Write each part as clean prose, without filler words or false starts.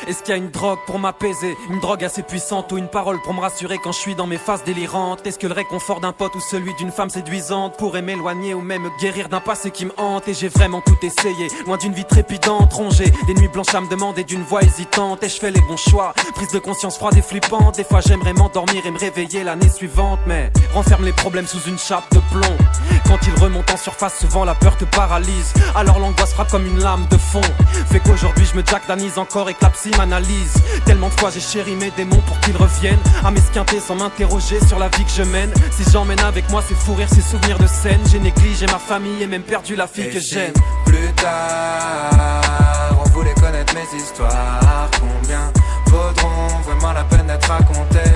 Est-ce qu'il y a une drogue pour m'apaiser, une drogue assez puissante ou une parole pour me rassurer quand je suis dans mes phases délirantes? Est-ce que le réconfort d'un pote ou celui d'une femme séduisante pourrait m'éloigner ou même me guérir d'un passé qui me hante? Et j'ai vraiment tout essayé, loin d'une vie trépidante, rongée des nuits blanches à me demander d'une voix hésitante. Et je fais les bons choix, prise de conscience froide et flippante. Des fois j'aimerais m'endormir et me réveiller l'année suivante, mais renferme les problèmes sous une chape de plomb. Quand ils remontent en surface, souvent la peur te paralyse. Alors l'angoisse frappe comme une lame de fond. Fait qu'aujourd'hui je me jack d'anise encore et que la psy m'analyse. Tellement de fois j'ai chéri mes démons pour qu'ils reviennent à m'esquinter sans m'interroger sur la vie que je mène. Si j'emmène avec moi c'est fou rire, ces souvenirs de scène. J'ai négligé ma famille et même perdu la fille que j'aime. Plus tard, on voulait connaître mes histoires. Combien vaudront vraiment la peine d'être racontées?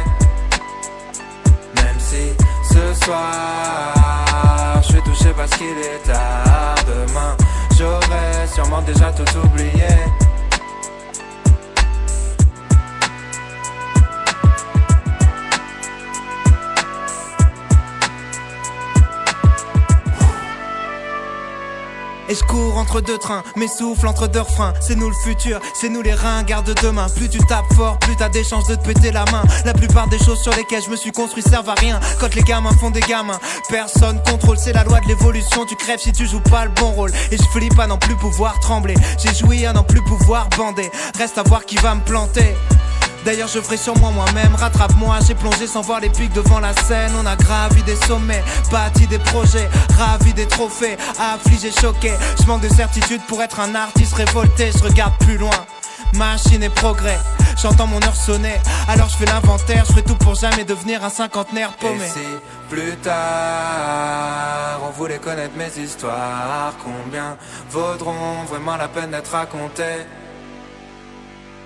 Même si ce soir, je suis touché parce qu'il est tard. Demain, j'aurais sûrement déjà tout oublié. Et je cours entre deux trains, mes souffles entre deux refrains. C'est nous le futur, c'est nous les ringards de demain. Plus tu tapes fort, plus t'as des chances de te péter la main. La plupart des choses sur lesquelles je me suis construit servent à rien. Quand les gamins font des gamins, personne contrôle. C'est la loi de l'évolution, tu crèves si tu joues pas le bon rôle. Et je flippe à n'en plus pouvoir trembler. J'ai joui à n'en plus pouvoir bander. Reste à voir qui va me planter. D'ailleurs je ferai sur moi-même, rattrape-moi. J'ai plongé sans voir les pics devant la scène. On a gravi des sommets, bâti des projets, ravi des trophées, affligé, choqué. Je manque de certitude pour être un artiste révolté. Je regarde plus loin, machine et progrès. J'entends mon heure sonner, alors je fais l'inventaire. Je ferai tout pour jamais devenir un cinquantenaire paumé. Et si plus tard on voulait connaître mes histoires, combien vaudront vraiment la peine d'être racontées?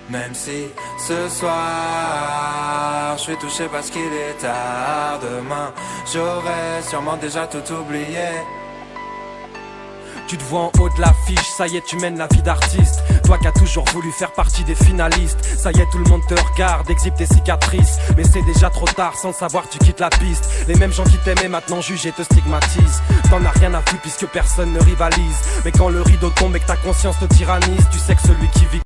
Même si ce soir je suis touché parce qu'il est tard. Demain j'aurais sûrement déjà tout oublié. Tu te vois en haut de l'affiche, ça y est tu mènes la vie d'artiste. Toi qui as toujours voulu faire partie des finalistes. Ça y est tout le monde te regarde, exhibe tes cicatrices. Mais c'est déjà trop tard, sans le savoir tu quittes la piste. Les mêmes gens qui t'aimaient maintenant jugent et te stigmatisent. T'en as rien à foutre puisque personne ne rivalise. Mais quand le rideau tombe et que ta conscience te tyrannise, tu sais que celui qui vit